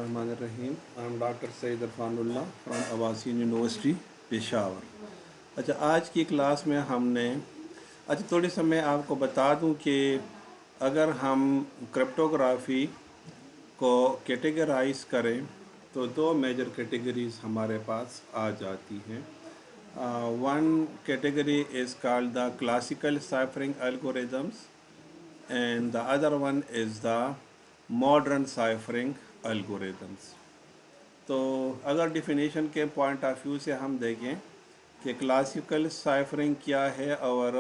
Rahim. I'm Dr. Sayyid Irfanullah from Awasin university Peshawar. अच्छा, आज की क्लास में हमने थोड़ी सा मैं आपको बता दूं कि अगर हम क्रिप्टोग्राफी को कैटेगराइज करें तो दो मेजर कैटेगरीज हमारे पास आ जाती हैं। One category is called the classical ciphering algorithms and the other one is the modern ciphering algorithms। तो अगर डिफिनीशन के पॉइंट ऑफ व्यू से हम देखें कि क्लासिकल साइफरिंग क्या है और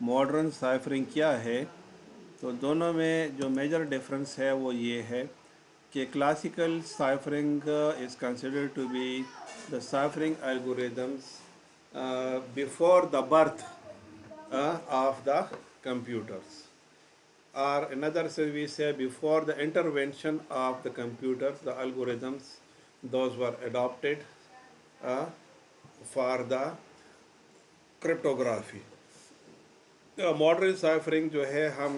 मॉडर्न साइफरिंग क्या है, तो दोनों में जो मेजर डिफरेंस है वो ये है कि classical ciphering is considered to be the ciphering algorithms before the birth of the computers, or another say we say before the intervention of the computers, the algorithms those were adopted uh, for the cryptography। Modern ciphering जो है, हम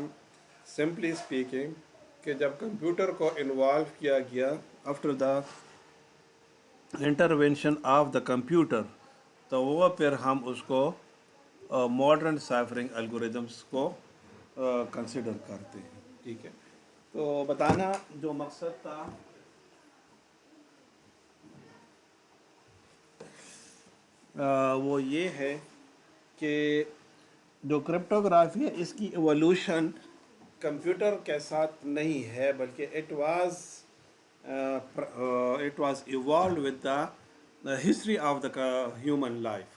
simply speaking कि जब computer को involve किया गया after the intervention of the computer, तो वो फिर हम उसको मॉडर्न साइफरिंग एल्गोरिदम्स को कंसिडर करते हैं। ठीक है, तो बताना जो मकसद था वो ये है कि जो क्रिप्टोग्राफी है इसकी एवोल्यूशन कंप्यूटर के साथ नहीं है, बल्कि it was evolve with the history of the human life.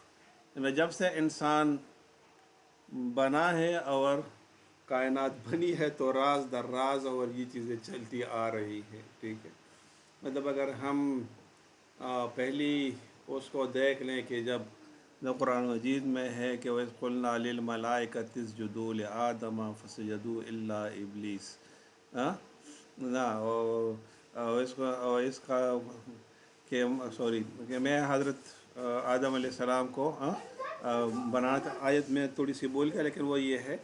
जब से इंसान बना है और कायनात बनी है तो राज दर राज और ये चीज़ें चलती आ रही हैं। ठीक है, मतलब अगर हम पहली उसको देख लें कि जब कुरान मजीद में है कि वह कुल्ना लिल मलाइकति इसजुदू लि आदम फसजदू इल्ला इब्लीस ना, और इसका कि सॉरी कि मैं हज़रत आदम अलैहिस्सलाम को बनाना था। आयत में थोड़ी सी बोल गया, लेकिन वो ये है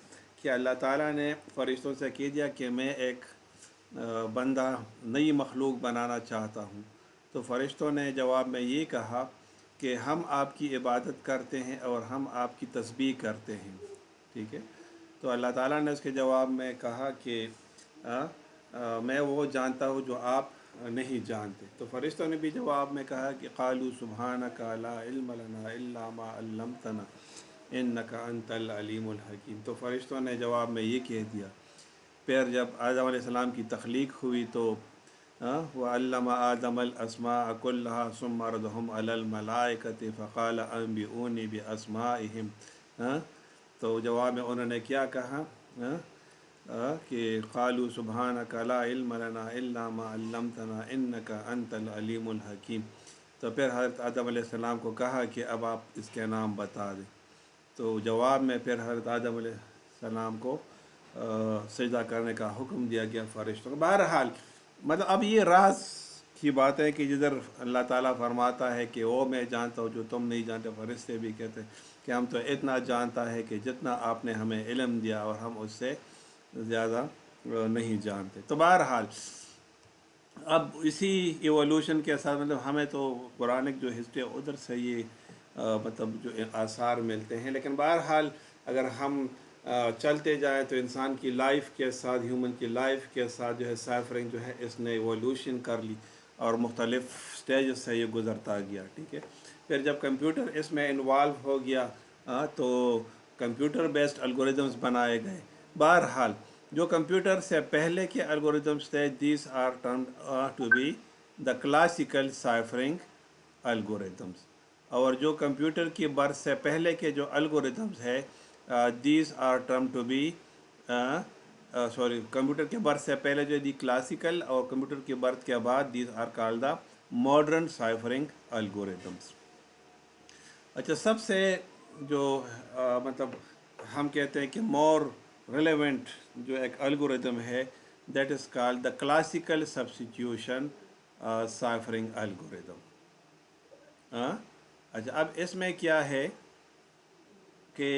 कि अल्लाह ताला ने फ़रिश्तों से कह दिया कि मैं एक बंदा नई मखलूक बनाना चाहता हूँ। तो फ़रिश्तों ने जवाब में ये कहा कि हम आपकी इबादत करते हैं और हम आपकी तस्बीह करते हैं। ठीक है, तो अल्लाह ताला ने उसके जवाब में कहा कि मैं वो जानता हूँ जो आप नहीं जानते। तो फ़रिश्तों ने भी जवाब में कहा कि क़ालू सुब्हानका ला इल्म लना इल्ला मा अल्लमतना इन्नका अंतल अलीमुल हकीम। तो फ़रिश्तों ने जवाब में ये कह दिया। फिर जब आदम अलैहिस्सलाम की तख्लीक हुई तो व अल्लमा आदमल अस्माअ कुल्लहा सुम्मा अरदहुम अलल मलाइकति फ़क़ाल अंबिऊनी बि अस्माइहिम। तो जवाब में उन्होंने क्या कहा कि क़ालू सुब्हानका ला इल्म लना इल्ला मा अल्लमतना इन्नका अंतल अलीमुल हकीम। तो फिर हज़रत आदम अलैहिस्सलाम को कहा कि अब आप इसके नाम बता दें। तो जवाब में फिर हज़रत आदम अलैहिस्सलाम को सजदा करने का हुक्म दिया गया फ़रिश्तों को। बहरहाल मतलब अब ये राज की बात है कि जिधर अल्लाह ताला फरमाता है कि वो मैं जानता हूँ जो तुम नहीं जानते, फरिश्ते भी कहते हैं कि हम तो इतना जानता है कि जितना आपने हमें इल्म दिया और हम उससे ज़्यादा नहीं जानते। तो बहरहाल अब इसी एवोल्यूशन के साथ मतलब हमें तो पुरानिक जो हिस्ट्री है उधर से ये मतलब जो आसार मिलते हैं, लेकिन बहरहाल अगर हम चलते जाएँ तो इंसान की लाइफ के साथ, ह्यूमन की लाइफ के साथ जो है साइफरिंग जो है इसने एवोल्यूशन कर ली और मुख्तलिफ़ स्टेज से ये गुज़रता गया। ठीक है, फिर जब कंप्यूटर इसमें इन्वॉल्व हो गया तो कंप्यूटर बेस्ड एल्गोरिदम्स बनाए गए। बहरहाल जो कंप्यूटर से पहले के एल्गोरिदम्स थे, these are termed to be the classical ciphering algorithms, और जो कंप्यूटर की बर्थ से पहले के जो एल्गोरिदम्स है these are term to be sorry computer के बर्थ से पहले जो दी क्लासिकल और कंप्यूटर की बर्थ के बाद these are called the modern ciphering algorithms. अच्छा, सबसे जो मतलब हम कहते हैं कि मोर रिलेवेंट जो एक एल्गोरिदम है that is called the classical substitution ciphering algorithm. अच्छा, अब इसमें क्या है कि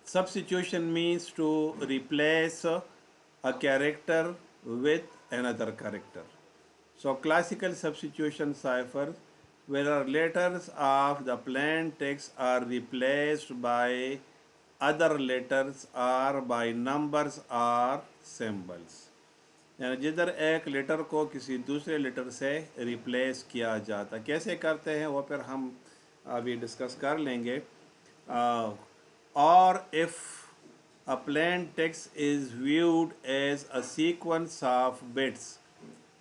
substitution means to replace a character with another character. So classical substitution cipher, where letters of the plain text are replaced by other letters or by numbers or symbols. यानी जिधर एक letter को किसी दूसरे लेटर से replace किया जाता, कैसे करते हैं वो फिर हम अभी डिस्कस कर लेंगे. Or if a plain text is viewed as a sequence of bits,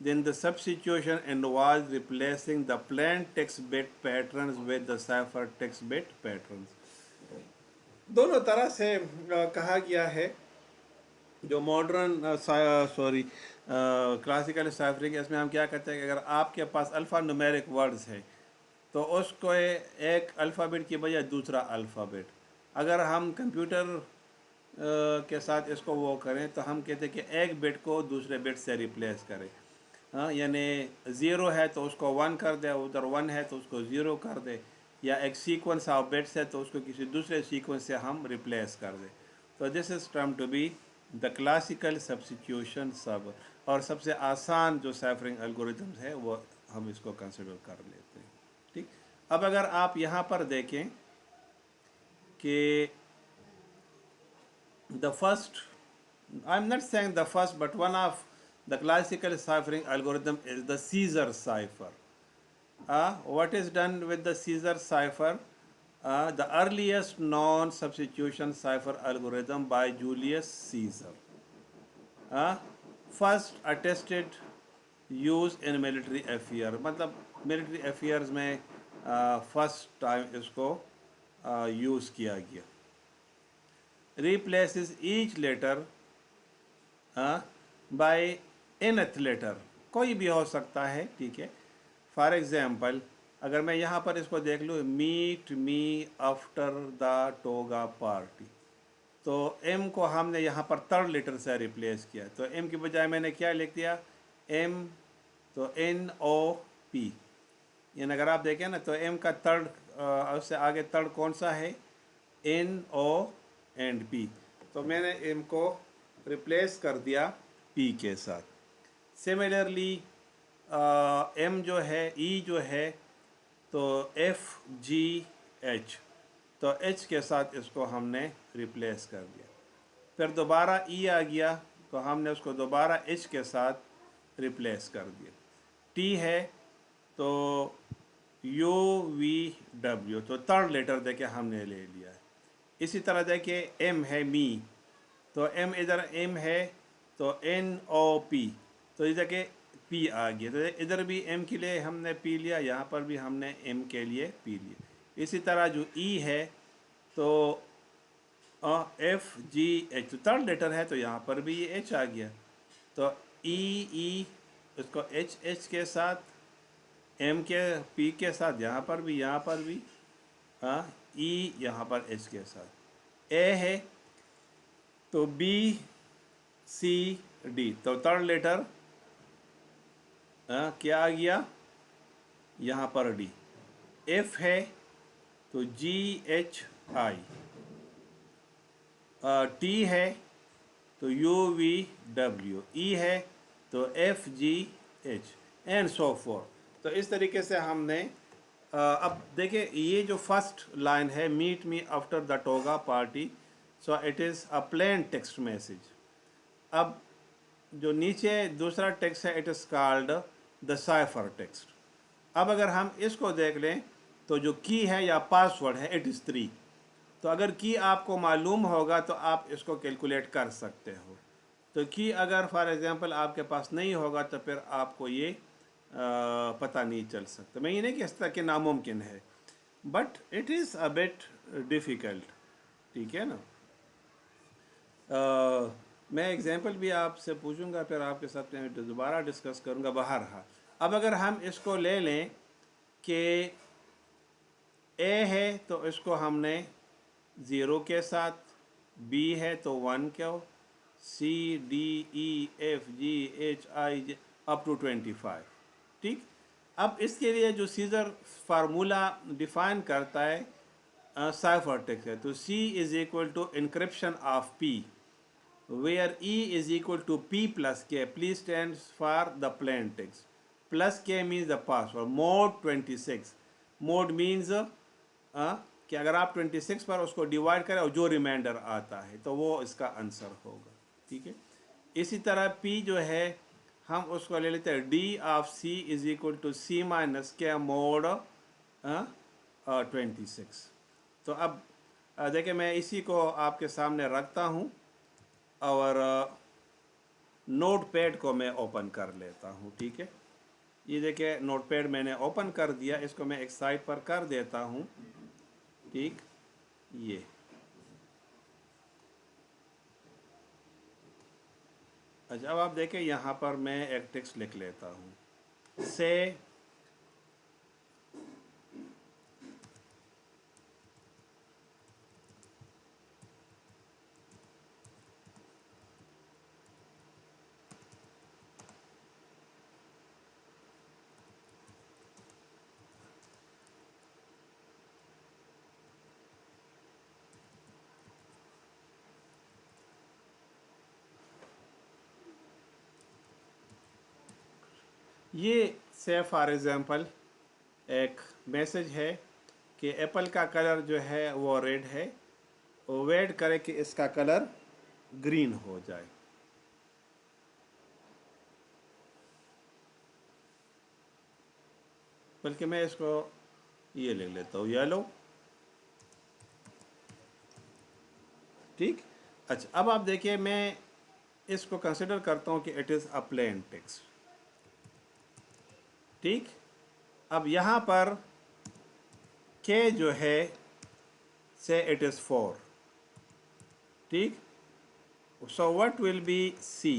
then the substitution involves replacing the plain text bit patterns with the cipher text bit patterns. दोनों तरह से कहा गया है. जो मॉडर्न क्लासिकल साइफरिंग, इसमें हम क्या करते हैं कि अगर आपके पास अल्फ़ा न्यूमेरिक वर्ड्स है तो उसको एक अल्फ़ाबेट की बजाय दूसरा अल्फ़ाबेट, अगर हम कंप्यूटर के साथ इसको वो करें तो हम कहते हैं कि एक बिट को दूसरे बिट से रिप्लेस करें. हाँ, यानी ज़ीरो है तो उसको वन कर दे, उधर वन है तो उसको ज़ीरो कर दे, या एक सीक्वेंस ऑफ बिट्स है तो उसको किसी दूसरे सीक्वेंस से हम रिप्लेस कर दें. तो this is term to be the classical substitution सब. और सबसे आसान जो साइफरिंग एल्गोरिथम्स है वो हम इसको कंसिडर कर लेते हैं. ठीक. अब अगर आप यहाँ पर देखें कि the first, I'm not saying the first, but one of the classical ciphering algorithm is the Caesar cipher. What is done with the Caesar cipher? The earliest known substitution cipher algorithm by Julius Caesar. First attested use in military affairs, मतलब military affairs में first time इसको use किया गया. Replaces each letter by nth letter, कोई भी हो सकता है. ठीक है. फॉर एग्जाम्पल अगर मैं यहाँ पर इसको देख लूँ, meet me after the toga party, तो एम को हमने यहाँ पर थर्ड लेटर से रिप्लेस किया. तो एम की बजाय मैंने क्या लिख दिया, एम, तो एन ओ पी. यानी अगर आप देखें ना तो एम का थर्ड, उससे आगे थर्ड कौन सा है, एन ओ एंड पी. तो मैंने एम को रिप्लेस कर दिया पी के साथ. सिमिलरली एम जो है, ई जो है, तो एफ जी एच, तो एच के साथ इसको हमने रिप्लेस कर दिया. फिर दोबारा ई आ गया तो हमने उसको दोबारा एच के साथ रिप्लेस कर दिया. टी है तो यू वी डब्ल्यू, तो थर्ड लेटर देके हमने ले लिया है. इसी तरह देखिए एम है मी, तो एम इधर एम है तो एन ओ पी, तो इधर के पी आ गया. तो इधर भी एम के लिए हमने पी लिया, यहाँ पर भी हमने एम के लिए पी लिया. इसी तरह जो ई है तो एफ जी एच, तो थर्ड लेटर है तो यहाँ पर भी ये एच आ गया. तो ई उसको एच के साथ, एम के पी के साथ, यहाँ पर भी ई यहाँ पर एच के साथ. ए है तो बी सी डी, तो थर्ड लेटर क्या आ गया यहाँ पर डी. एफ है तो जी एच आई, टी है तो यू वी डब्ल्यू, ई है तो F G H and so forth. तो इस तरीके से हमने अब देखिए ये जो फर्स्ट लाइन है, meet me after the toga party, so it is a plain text message. अब जो नीचे दूसरा टेक्स्ट है, it is called the cipher text. अब अगर हम इसको देख लें तो जो की है या पासवर्ड है, इट इज़ 3. तो अगर की आपको मालूम होगा तो आप इसको कैलकुलेट कर सकते हो. तो की अगर फॉर एग्जांपल आपके पास नहीं होगा तो फिर आपको ये पता नहीं चल सकता. मैं ये नहीं कह सकता कि नामुमकिन है, but it is a bit difficult. ठीक है ना. मैं एग्जांपल भी आपसे पूछूंगा, फिर आपके साथ मैं दोबारा डिस्कस करूंगा. बाहर हाँ, अब अगर हम इसको ले लें कि ए है तो इसको हमने 0 के साथ, बी है तो 1 क्यों, C D E F G H I up to 25. ठीक. अब इसके लिए जो सीजर फार्मूला डिफाइन करता है साइफर टेक्स्ट है, तो C is equal to encryption of P. where E is equal to P plus K. P stands for the plain text. Plus K means the password. Mode 26. Mode means کہ اگر آپ 26 پر اس کو divide کریں اور جو reminder آتا ہے تو وہ اس کا آنسر ہوگا. ٹھیک ہے. اسی طرح پی جو ہے ہم اس کو لے لیتے ہیں D of C is equal to C minus K mod 26. تو اب دیکھیں میں اسی کو آپ کے سامنے رکھتا ہوں اور نوٹ پیڈ کو میں اوپن کر لیتا ہوں. ٹھیک ہے. یہ دیکھیں نوٹ پیڈ میں نے اوپن کر دیا. اس کو میں ایک سائڈ پر کر دیتا ہوں. ٹھیک. یہ اچھا اب آپ دیکھیں یہاں پر میں ایک ٹیکسٹ لکھ لیتا ہوں. سے یہ سے فار ایگزامپل ایک میسج ہے کہ ایپل کا کلر جو ہے وہ ریڈ ہے. ویٹ کرے کہ اس کا کلر گرین ہو جائے. بلکہ میں اس کو یہ لکھ لیتا ہوں یلو. ٹھیک. اچھا اب آپ دیکھیے میں اس کو کنسیڈر کرتا ہوں کہ it is a plain text. ٹھیک. اب یہاں پر کے جو ہے سے اٹ از 4. ٹھیک. So what will B C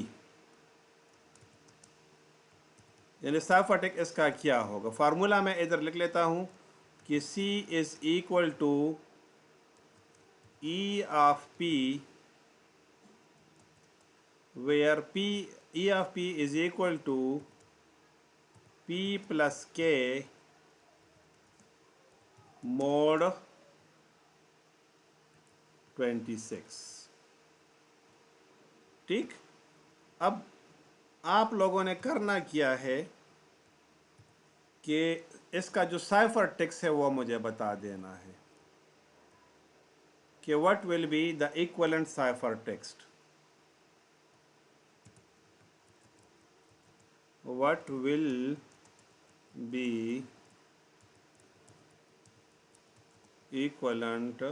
یعنی سائفرٹیکسٹ اس کا کیا ہوگا. فارمولا میں ادھر لکھ لیتا ہوں کہ C is equal to E of P where E of P is equal to P plus K mod 26. ٹھیک. اب آپ لوگوں نے کرنا کیا ہے کہ اس کا جو سائفر ٹیکسٹ ہے وہ مجھے بتا دینا ہے کہ what will be the equivalent cipher text. What will be equivalent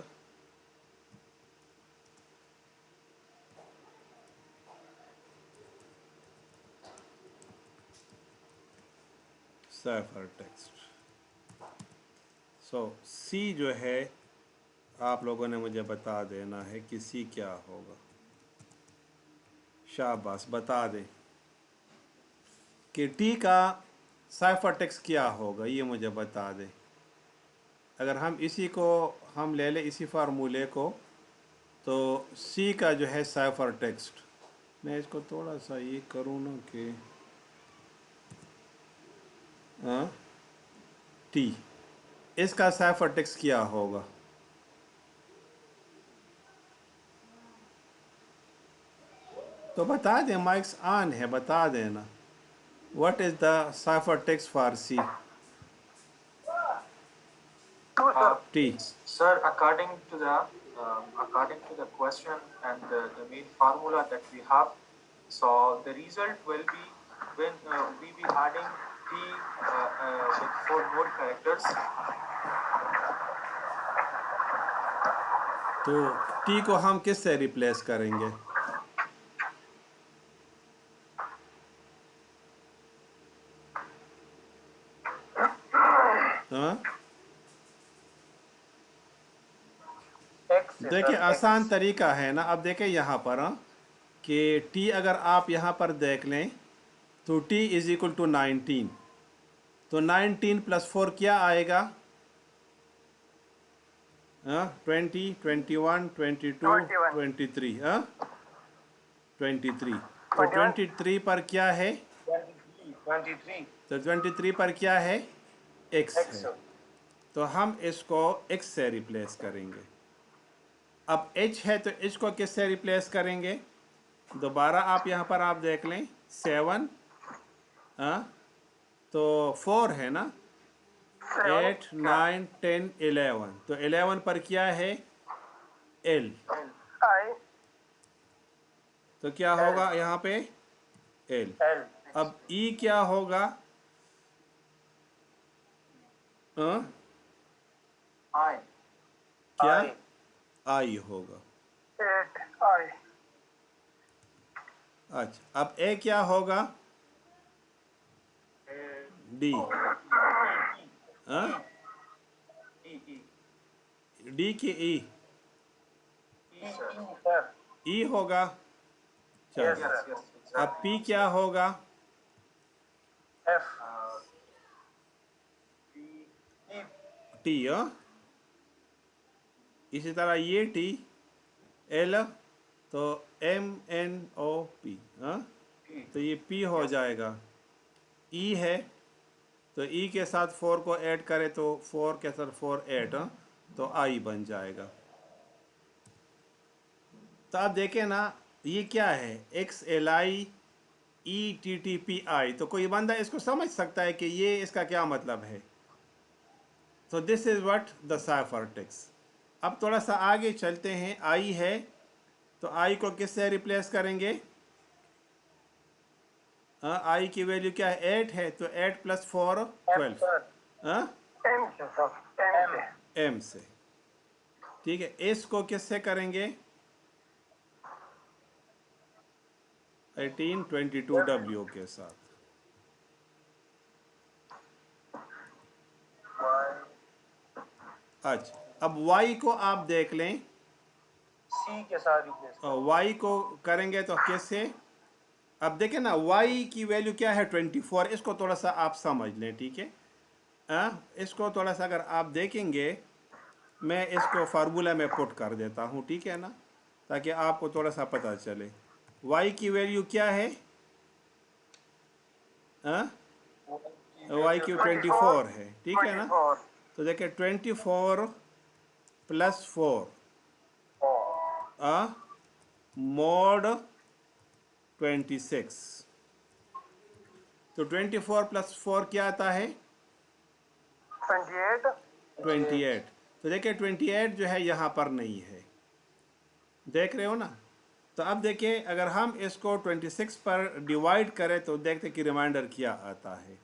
cipher text. سو سی جو ہے آپ لوگوں نے مجھے بتا دینا ہے کہ سی کیا ہوگا. شاباش بتا دیں کہ ٹی کا سائفر ٹیکسٹ کیا ہوگا یہ مجھے بتا دیں. اگر ہم اسی کو ہم لے لیں اسی فارمولے کو تو سی کا جو ہے سائفر ٹیکسٹ میں اس کو تھوڑا سا یہ کروں نا کہ ٹی اس کا سائفر ٹیکسٹ کیا ہوگا. تو بتا دیں مائکس آن ہے بتا دینا. What is the cipher text for C T. Sir, according to the question and the main formula that we have, so the result will be when we be adding t with 4 more characters. تو T کو ہم کس سے replace کریں گے؟ دیکھیں آسان طریقہ ہے نا. اب دیکھیں یہاں پر کہ ٹی اگر آپ یہاں پر دیکھ لیں تو ٹی از اکول ٹو 19. تو 19 پلس 4 کیا آئے گا؟ 20 21 22 23 23. تو 23 پر کیا ہے؟ 23. تو 23 پر کیا ہے؟ ایکس ہے. تو ہم اس کو ایکس سے ریپلیس کریں گے. اب ایچ ہے تو ایچ کو کس سے ریپلیس کریں گے؟ दोबारा आप यहाँ पर आप देख लें 7, हाँ, तो 4 है ना, 8 9 10 11, तो 11 पर क्या है, एल, आई तो क्या होगा यहाँ पे, एल। एल अब ई क्या होगा, हाँ, I. क्या, आई आई होगा। 8 आई अच्छा, अब ए क्या होगा, डी, हाँ, E. डी की ई, E, sir. सर ई होगा, यस चलो। Yes, सर yes, अब exactly. पी क्या होगा, एफ P. टी, हाँ, इसी तरह ये टी, एल, तो एम एन ओ पी, हाँ, P. तो ये पी हो जाएगा। ई है, तो ई के साथ 4 को ऐड करें तो 4 के साथ 4 8, हाँ, तो आई बन जाएगा। तो आप देखें ना, ये क्या है, x L I E T T P I, तो कोई बंदा इसको समझ सकता है कि ये इसका क्या मतलब है। तो this is what the cipher text. अब थोड़ा सा आगे चलते हैं, आई है, तो आई को किससे रिप्लेस करेंगे, हाँ, आई की वैल्यू क्या है, 8 है, तो 8 + 4 एफ 12, सर हाँ, एम से सर एम से एम से, ठीक है। इस को किससे करेंगे, 1822 डब्ल्यू के साथ। अच्छा, अब y को आप देख लें, सी के साथ रिप्लेस y को करेंगे तो किससे, अब देखें ना, y की वैल्यू क्या है, 24, इसको थोड़ा सा आप समझ लें, ठीक है। इसको थोड़ा सा अगर आप देखेंगे, मैं इसको फार्मूला में पुट कर देता हूँ, ठीक है ना, ताकि आपको थोड़ा सा पता चले। y की वैल्यू क्या है, y की 24 है, ठीक है ना। 24 तो देखिए 24 + 4, mod 26, तो 24 + 4 क्या आता है, 28 28। तो देखिए 28 जो है यहाँ पर नहीं है, देख रहे हो ना। तो अब देखिए अगर हम इसको 26 पर डिवाइड करें तो देखते कि रिमाइंडर क्या आता है।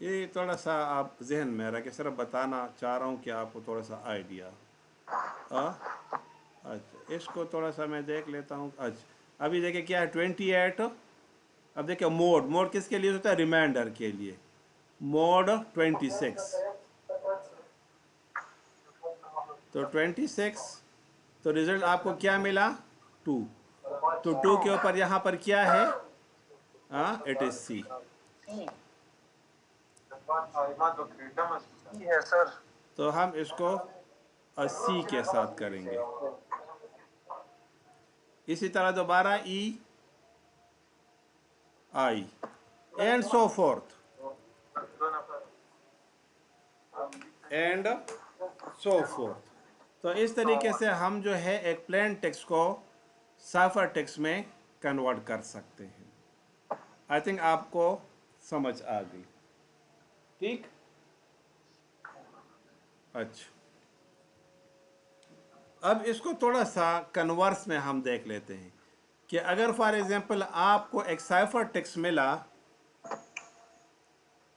ये थोड़ा सा आप जहन में रखें, सिर्फ बताना चाह रहा हूँ कि आपको थोड़ा सा आइडिया। अच्छा, इसको थोड़ा सा मैं देख लेता हूँ। अच्छा, अभी देखिए क्या है, 28। अब देखिए मोड किसके लिए होता है, रिमाइंडर के लिए, mod 26, तो 26, तो रिजल्ट आपको क्या मिला, 2, तो 2 के ऊपर यहाँ पर क्या है, it is C. C Not the freedom as C है सर तो हम इसको सी के साथ करेंगे। इसी तरह दोबारा E, I, and so forth, and so forth. तो इस तरीके से हम जो है एक प्लेन टेक्स्ट को साइफर टेक्स्ट में कन्वर्ट कर सकते हैं। आई थिंक आपको समझ आ गई, ठीक। अच्छा, अब इसको थोड़ा सा कन्वर्स में हम देख लेते हैं कि अगर फॉर एग्जांपल आपको एक साइफर टेक्स्ट मिला।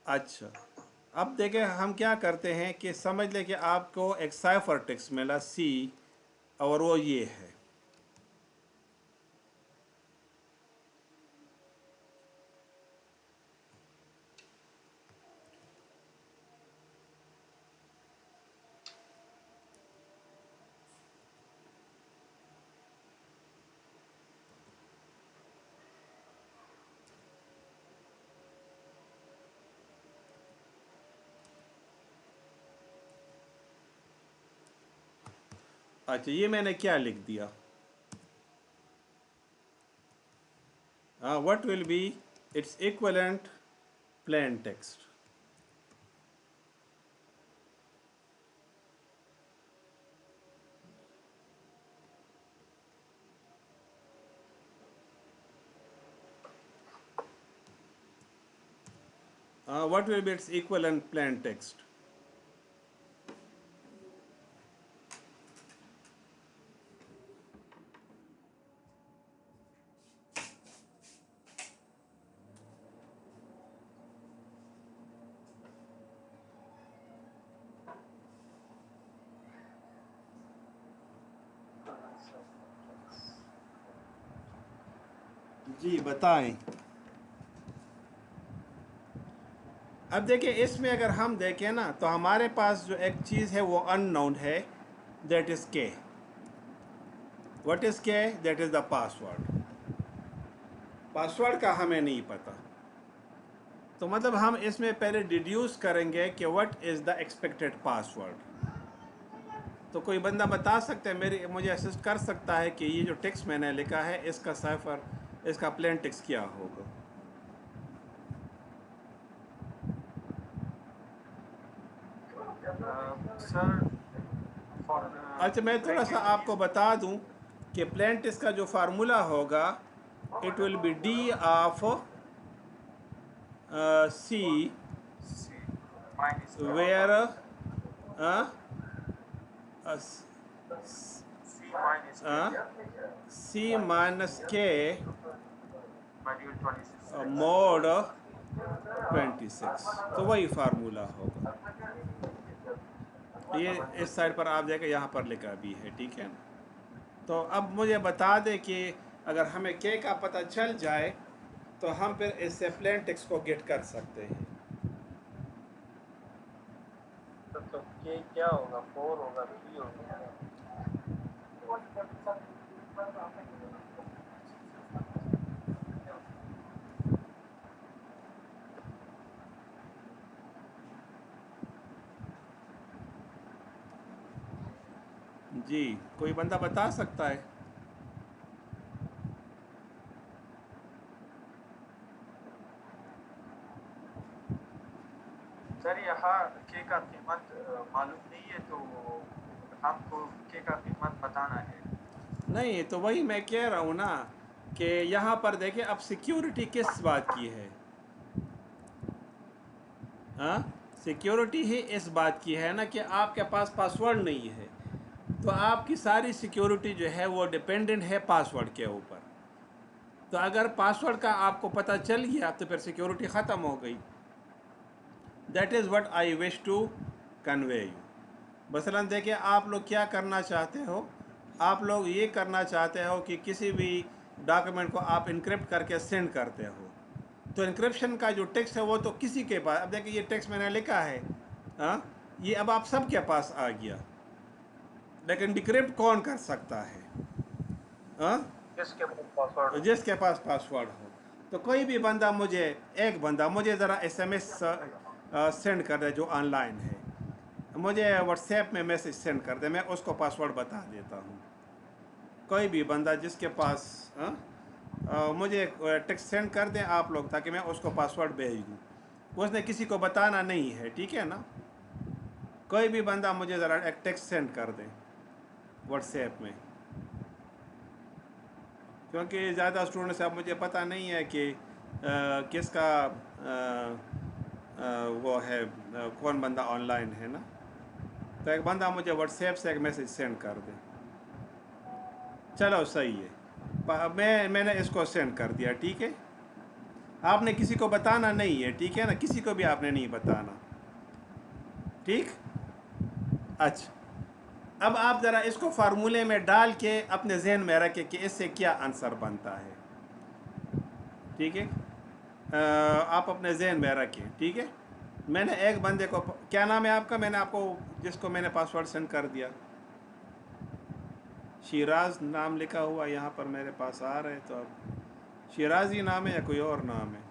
अच्छा, अब देखें हम क्या करते हैं कि समझ लें कि आपको एक साइफर टेक्स्ट मिला सी, और वो ये है। अच्छा, ये मैंने क्या लिख दिया, what will be its equivalent plain text. What will be its equivalent plain text? जी बताएं. अब देखिए इसमें अगर हम देखें ना तो हमारे पास जो एक चीज़ है वो अननोन है, दैट इज़ के. व्हाट इज़ के? That is the password. Password का हमें नहीं पता, तो मतलब हम इसमें पहले डिड्यूस करेंगे कि what is the expected password. तो कोई बंदा बता सकता है, मुझे असिस्ट कर सकता है कि ये जो टेक्स्ट मैंने लिखा है इसका साइफर, इसका प्लेन टेक्स्ट क्या होगा? Sir, for अच्छा मैं थोड़ा सा आपको बता दूं कि प्लेन टेक्स्ट का जो फार्मूला होगा, it will be D of C C minus K. Where C minus K. C minus K Module 26. Mod 26. तो वही फार्मूला होगा. ये इस साइड पर आप देखिए यहाँ पर लिखा भी है, ठीक है ना. तो अब मुझे बता दें कि अगर हमें के का पता चल जाए तो हम फिर इससे प्लेन टेक्स्ट को गेट कर सकते हैं. तो के क्या होगा? 4 होगा, 3 होगा? जी कोई बंदा बता सकता है? सर यहाँ के का कीमत मालूम नहीं है, तो हमको के का कीमत बताना है. नहीं, तो वही मैं कह रहा हूँ ना कि यहाँ पर देखें अब सिक्योरिटी किस बात की है. हाँ, सिक्योरिटी ही इस बात की है ना कि आपके पास पासवर्ड नहीं है, तो आपकी सारी सिक्योरिटी जो है वो डिपेंडेंट है पासवर्ड के ऊपर. तो अगर पासवर्ड का आपको पता चल गया तो फिर सिक्योरिटी ख़त्म हो गई. That is what I wish to convey you. मसलन देखिए आप लोग क्या करना चाहते हो, आप लोग ये करना चाहते हो कि किसी भी डॉक्यूमेंट को आप इनक्रिप्ट करके सेंड करते हो, तो इनक्रिप्शन का जो टेक्स्ट है वो तो किसी के पास, अब देखिए ये टेक्स्ट मैंने लिखा है, हाँ, ये अब आप सब के पास आ गया, लेकिन डिक्रिप्ट कौन कर सकता है? हाँ, किसके पासवर्ड? जिसके पास पासवर्ड हो. तो कोई भी बंदा मुझे, एक बंदा मुझे ज़रा SMS सेंड कर दे जो ऑनलाइन है, मुझे व्हाट्सएप में मैसेज सेंड कर दे, मैं उसको पासवर्ड बता देता हूँ. कोई भी बंदा जिसके पास मुझे टेक्स्ट सेंड कर दें आप लोग, ताकि मैं उसको पासवर्ड भेज दूँ. उसने किसी को बताना नहीं है, ठीक है ना. कोई भी बंदा मुझे ज़रा एक टेक्स्ट सेंड कर दे व्हाट्सएप में, क्योंकि ज़्यादा स्टूडेंट्स अब मुझे पता नहीं है कि किसका वो है, कौन बंदा ऑनलाइन है ना. तो एक बंदा मुझे व्हाट्सएप से एक मैसेज सेंड कर दे. चलो सही है, मैंने इसको सेंड कर दिया, ठीक है. आपने किसी को बताना नहीं है, ठीक है ना, किसी को भी आपने नहीं बताना, ठीक. अच्छा, अब आप ज़रा इसको फार्मूले में डाल के अपने जहन में रखें कि इससे क्या आंसर बनता है, ठीक है. आप अपने जहन में रखें, ठीक है. मैंने एक बंदे को, क्या नाम है आपका, मैंने आपको जिसको मैंने पासवर्ड सेंड कर दिया, शिराज नाम लिखा हुआ यहाँ पर मेरे पास आ रहा है, तो अब शिराज ही नाम है या कोई और नाम है?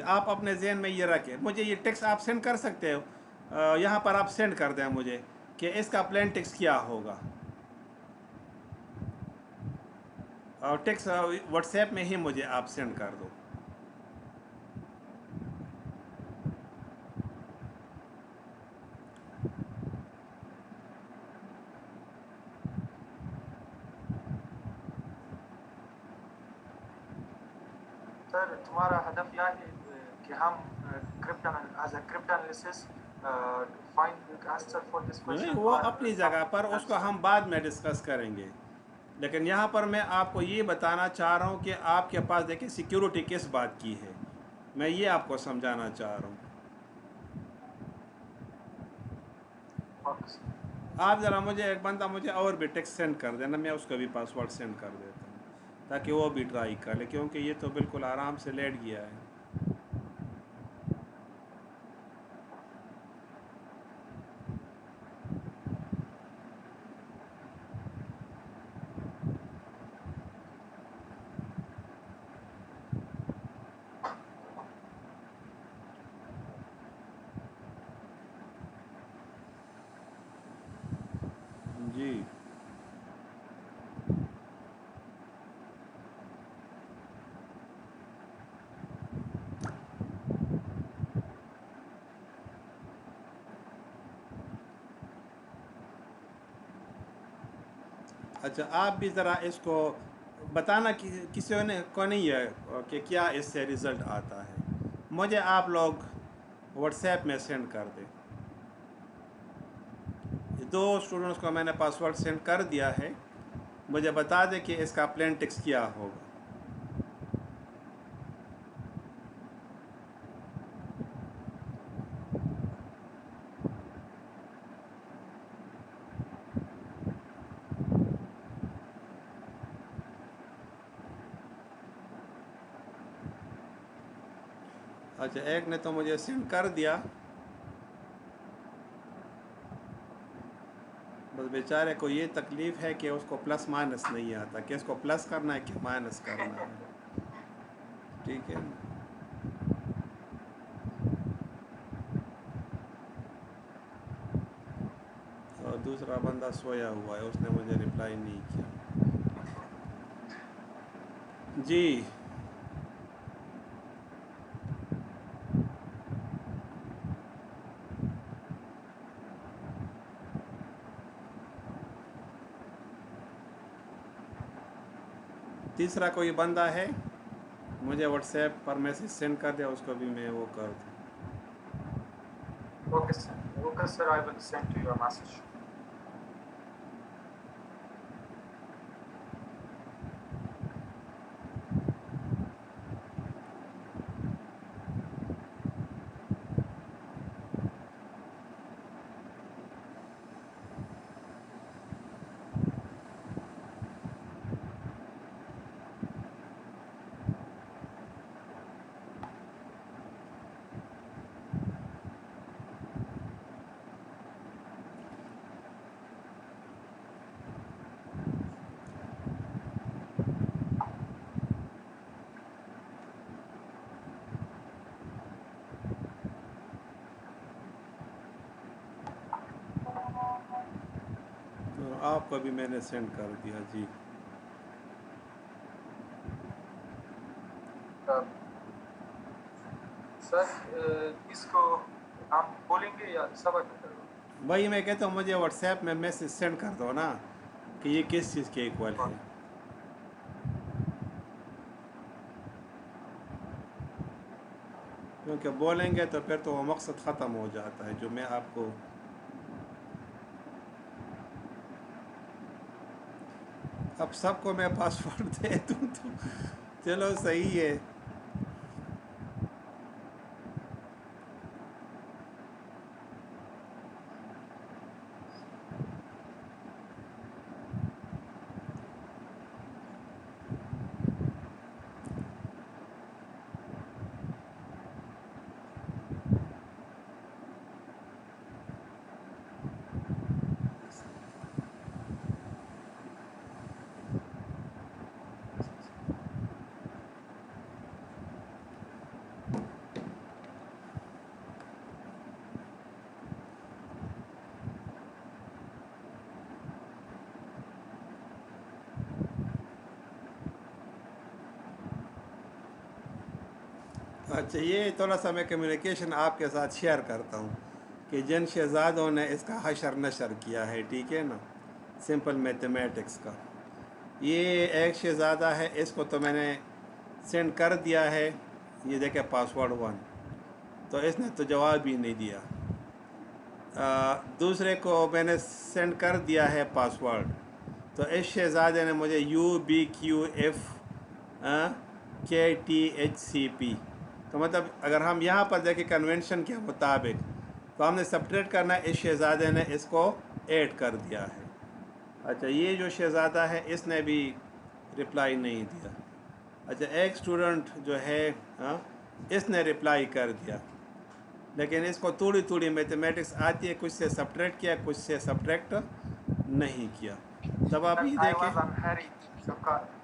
आप अपने जहन में ये रखें. मुझे ये टेक्स्ट आप सेंड कर सकते हो, यहाँ पर आप सेंड कर दें मुझे कि इसका प्लेन टेक्स्ट क्या होगा, और टेक्स्ट व्हाट्सएप में ही मुझे आप सेंड कर दो. سر تمہارا ہدف یہ ہے کہ ہم as a cryptanalysis find answer for this نہیں کوشچن وہ اپنی جگہ پر اس کو ہم بعد میں ڈسکس کریں گے، لیکن یہاں پر میں آپ کو یہ بتانا چاہ رہا ہوں کہ آپ کے پاس دیکھیں سیکیورٹی کس بات کی ہے، میں یہ آپ کو سمجھانا چاہ رہا ہوں۔ آپ ذرا مجھے ایک بندہ مجھے اور بھی ٹیکسٹ سینڈ کر دینا، میں اس کو بھی پاسورڈ سینڈ کر دیتا ہوں تاکہ وہ بھی ٹرائی کر لے، کیونکہ یہ تو بالکل آرام سے لیٹ گیا ہے۔ جی اچھا، آپ بھی ذرا اس کو بتانا کہ کسی نے کو نہیں ہے کہ کیا اس سے رزلٹ آتا ہے، مجھے آپ لوگ واٹس ایپ میں سینڈ کر دیں۔ دو اسٹوڈنٹس کو میں نے پاسورڈ سینڈ کر دیا ہے، مجھے بتا دیں کہ اس کا پلین ٹیکسٹ کیا ہوگا۔ اچھا، ایک نے تو مجھے سینڈ کر دیا، بس بیچارے کو یہ تکلیف ہے کہ اس کو پلس مائنس نہیں آتا، کہ اس کو پلس کرنا ہے کہ مائنس کرنا ہے، ٹھیک ہے نا؟ اور دوسرا بندہ سویا ہوا ہے، اس نے مجھے رپلائی نہیں کیا۔ جی تیسرا کوئی بندہ ہے مجھے واٹس ایپ پر میسج سینڈ کر دیا، اس کو بھی میں وہ کر دوں۔ Okay sir I will send to your message. آپ کو بھی میں نے سینڈ کر دیا۔ جی سر اس کو ہم بولیں گے یا سبق کریں؟ وہی میں کہتا ہوں، مجھے واٹس ایپ میں میسج سینڈ کر دو نا کہ یہ کس چیز کے ایکول ہے، کیونکہ بولیں گے تو پھر تو وہ مقصد ختم ہو جاتا ہے جو میں آپ کو۔ اب سب کو میں پاسورڈ دے دوں تو چلو صحیح ہے۔ اچھا، یہ تھوڑا سا میں کمیونیکیشن آپ کے ساتھ شیئر کرتا ہوں کہ جن شہزادوں نے اس کا حشر نشر کیا ہے، ٹھیک ہے نا، سمپل میتھمیٹکس کا، یہ ایک شہزادہ ہے، اس کو تو میں نے سینڈ کر دیا ہے، یہ دیکھیں پاسورڈ 1، تو اس نے تو جواب ہی نہیں دیا۔ دوسرے کو میں نے سینڈ کر دیا ہے پاسورڈ، تو اس شہزادے نے مجھے UBQFKTHCP، تو مطلب اگر ہم یہاں پر دیکھیں کنونشن کے مطابق تو ہم نے سپریٹ کرنا ہے، اس شہزادے نے اس کو ایڈ کر دیا ہے۔ اچھا یہ جو شہزادہ ہے اس نے بھی رپلائی نہیں دیا۔ اچھا ایک اسٹوڈنٹ جو ہے اس نے رپلائی کر دیا، لیکن اس کو تھوڑی تھوڑی میتھمیٹکس آتی ہے، کچھ سے سبٹریکٹ کیا کچھ سے سبٹریکٹ نہیں کیا۔ تب آپ یہ I دیکھیں، was unhurried, so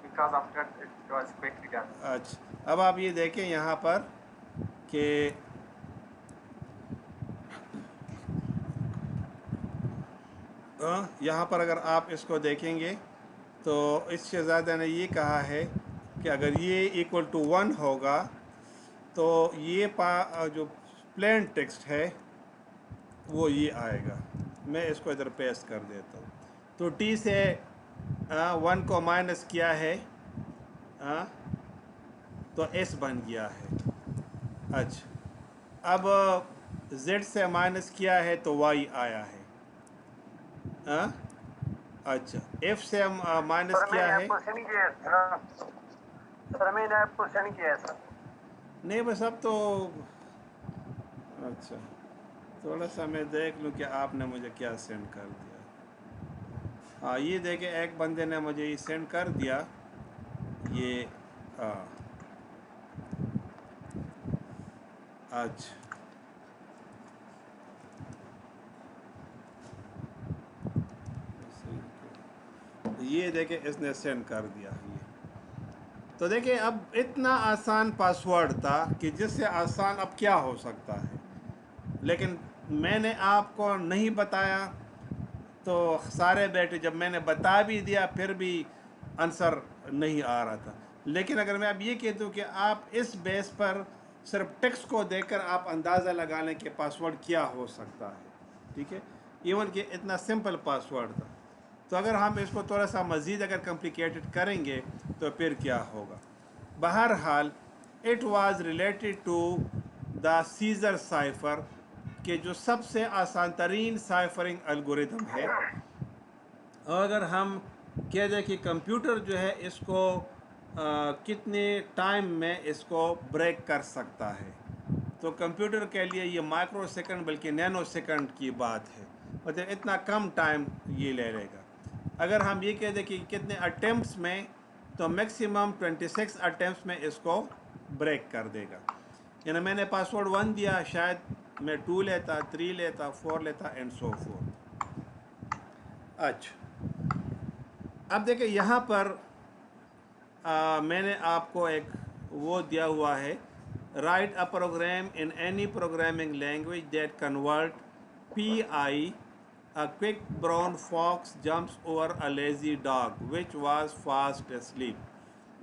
because of that it was quickly done. اچھا اب آپ یہ دیکھیں یہاں پر کہ یہاں پر اگر آپ اس کو دیکھیں گے تو اس شہزادہ نے یہ کہا ہے کہ اگر یہ ایکول ٹو 1 ہوگا تو یہ جو پلین ٹیکسٹ ہے وہ یہ آئے گا۔ میں اس کو ادھر پیسٹ کر دیتا ہوں، تو ٹی سے 1 کو مائنس کیا ہے تو ایس بن گیا ہے۔ اچھا اب زیڈ سے مائنس کیا ہے تو وائی آیا ہے۔ اچھا ایف سے مائنس سر میں کیا نے ہے، آپ کو سینڈ کیا ہے سر میں نے آپ کو سینڈ کیا ہے سر۔ نہیں بس اب تو اچھا تھوڑا سا میں دیکھ لوں کہ آپ نے مجھے کیا سینڈ کر دیا۔ ہاں یہ دیکھیں ایک بندے نے مجھے یہ سینڈ کر دیا، یہ اچھا یہ دیکھیں اس نے سینڈ کر دیا یہ، تو دیکھیں اب اتنا آسان پاسورڈ تھا کہ جس سے آسان اب کیا ہو سکتا ہے، لیکن میں نے آپ کو نہیں بتایا تو سارے بیٹھے، جب میں نے بتا بھی دیا پھر بھی آنسر نہیں آ رہا تھا۔ لیکن اگر میں اب یہ کہہ دوں کہ آپ اس بیس پر صرف ٹیکسٹ کو دیکھ کر آپ اندازہ لگا لیں کہ پاسورڈ کیا ہو سکتا ہے، ٹھیک ہے، ایون کہ اتنا سمپل پاسورڈ تھا، تو اگر ہم اس کو تھوڑا سا مزید اگر کمپلیکیٹڈ کریں گے تو پھر کیا ہوگا۔ بہرحال it was related to the Caesar cipher, کہ جو سب سے آسان ترین سائفرنگ الگوریتم ہے، اور اگر ہم کہہ دیں کہ کمپیوٹر جو ہے اس کو کتنے ٹائم میں اس کو بریک کر سکتا ہے، تو کمپیوٹر کے لیے یہ مائکرو سیکنڈ بلکہ نینو سیکنڈ کی بات ہے، مطلب اتنا کم ٹائم یہ لے لے گا۔ اگر ہم یہ کہہ دیں کہ کتنے اٹیمپٹس میں، تو میکسیمم 26 اٹیمپٹس میں اس کو بریک کر دے گا۔ یعنی میں نے پاسورڈ 1 دیا، شاید میں 2 لیتا، 3 لیتا، 4 لیتا اینڈ سو فورتھ۔ اچھا اب دیکھیں یہاں پر میں نے آپ کو ایک وہ دیا ہوا ہے، write a program in any programming language that convert P I a quick brown fox jumps over a lazy dog which was fast asleep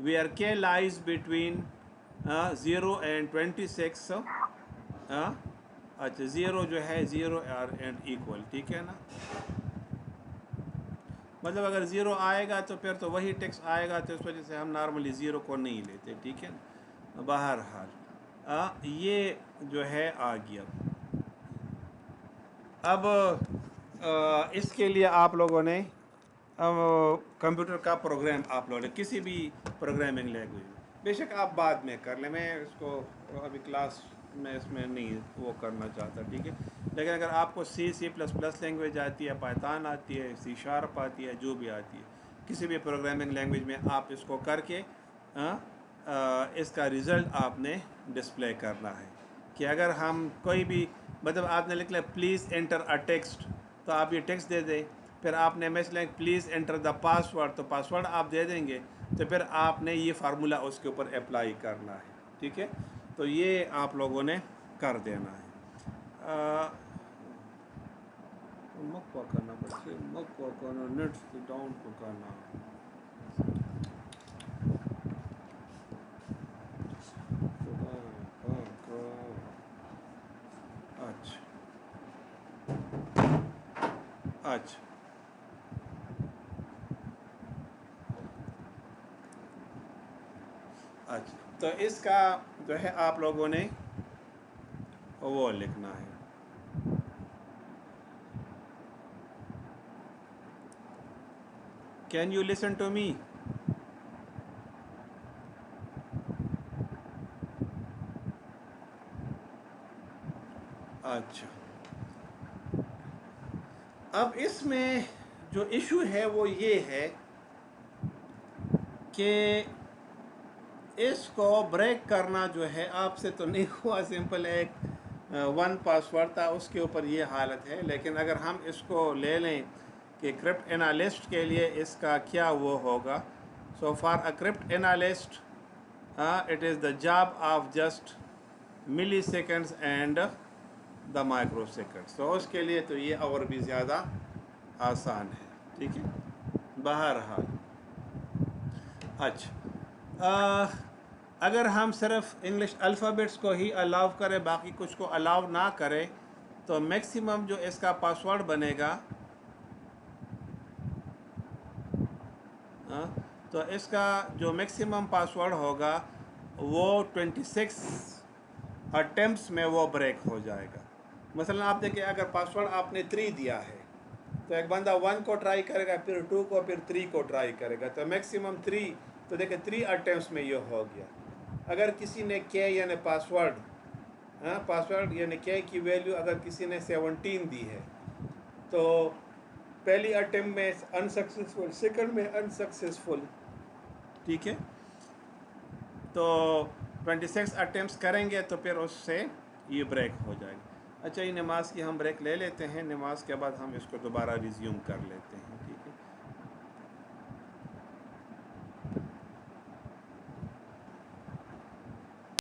where K lies between 0 and 26۔ اچھا 0 جو ہے 0 اینڈ ایکول، ٹھیک ہے نا، مطلب اگر 0 آئے گا تو پھر تو وہی ٹیکس آئے گا، تو اس وجہ سے ہم نارملی 0 کو نہیں لیتے، ٹھیک ہے نا۔ بہرحال یہ جو ہے آ گیا۔ اب اس کے لیے آپ لوگوں نے کمپیوٹر کا پروگرام آپ لوگوں نے کسی بھی پروگرامنگ لینگویج میں، بے شک آپ بعد میں کر لیں، میں اس کو ابھی کلاس میں اس میں نہیں وہ کرنا چاہتا، ٹھیک ہے، لیکن اگر آپ کو C++ لینگویج آتی ہے، پائتھان آتی ہے، C# آتی ہے، جو بھی آتی ہے، کسی بھی پروگرامنگ لینگویج میں آپ اس کو کر کے اس کا رزلٹ آپ نے ڈسپلے کرنا ہے، کہ اگر ہم کوئی بھی مطلب آپ نے لکھ لیا پلیز انٹر اے ٹیکسٹ، تو آپ یہ ٹیکسٹ دے دیں، پھر آپ نے مثلا پلیز انٹر دا پاسورڈ، تو پاسورڈ آپ دے دیں گے، تو پھر آپ نے یہ فارمولا اس کے اوپر اپلائی کرنا ہے، ٹھیک ہے، تو یہ آپ لوگوں نے کر دینا ہے۔ مک پکانا بچے، مک پکانا، نیٹ ڈاؤن پکانا۔ اچھا اچھا اچھا تو اس کا جو ہے آپ لوگوں نے وہ لکھنا ہے. Can you listen to me? اچھا اب اس میں جو ایشو ہے وہ یہ ہے کہ اس کو بریک کرنا جو ہے آپ سے تو نہیں ہوا. سمپل ایک ون پاسورڈ تھا اس کے اوپر یہ حالت ہے. لیکن اگر ہم اس کو لے لیں کہ کرپٹ انالسٹ کے لیے اس کا کیا وہ ہوگا. So for a cryptanalyst it is the job of just milliseconds and the microseconds. تو اس کے لیے تو یہ اور بھی زیادہ آسان ہے. ٹھیک ہے بہرحال. اچھا اگر ہم صرف انگلش الفابیٹس کو ہی الاؤ کرے باقی کچھ کو الاؤ نہ کرے تو میکسیمم جو اس کا پاسورڈ بنے گا تو اس کا جو میکسیمم پاسورڈ ہوگا وہ 26 اٹیمپٹس میں وہ بریک ہو جائے گا. مثلا آپ دیکھیں اگر پاسورڈ آپ نے 3 دیا ہے تو ایک بندہ 1 کو ٹرائی کرے گا پھر 2 کو پھر 3 کو ٹرائی کرے گا تو میکسیمم 3. تو دیکھیں 3 اٹیمپٹس میں یہ ہو گیا. اگر کسی نے کے یعنی پاسورڈ یعنی کے کی ویلیو اگر کسی نے 17 دی ہے تو پہلی اٹیمپٹ میں انسکسیسفل سیکنڈ میں انسکسیسفل. ٹھیک ہے تو 26 اٹیمپٹس کریں گے تو پھر اس سے یہ بریک ہو جائے گا. اچھا یہ نماز کی ہم بریک لے لیتے ہیں. نماز کے بعد ہم اس کو دوبارہ ریزیوم کر لیتے ہیں.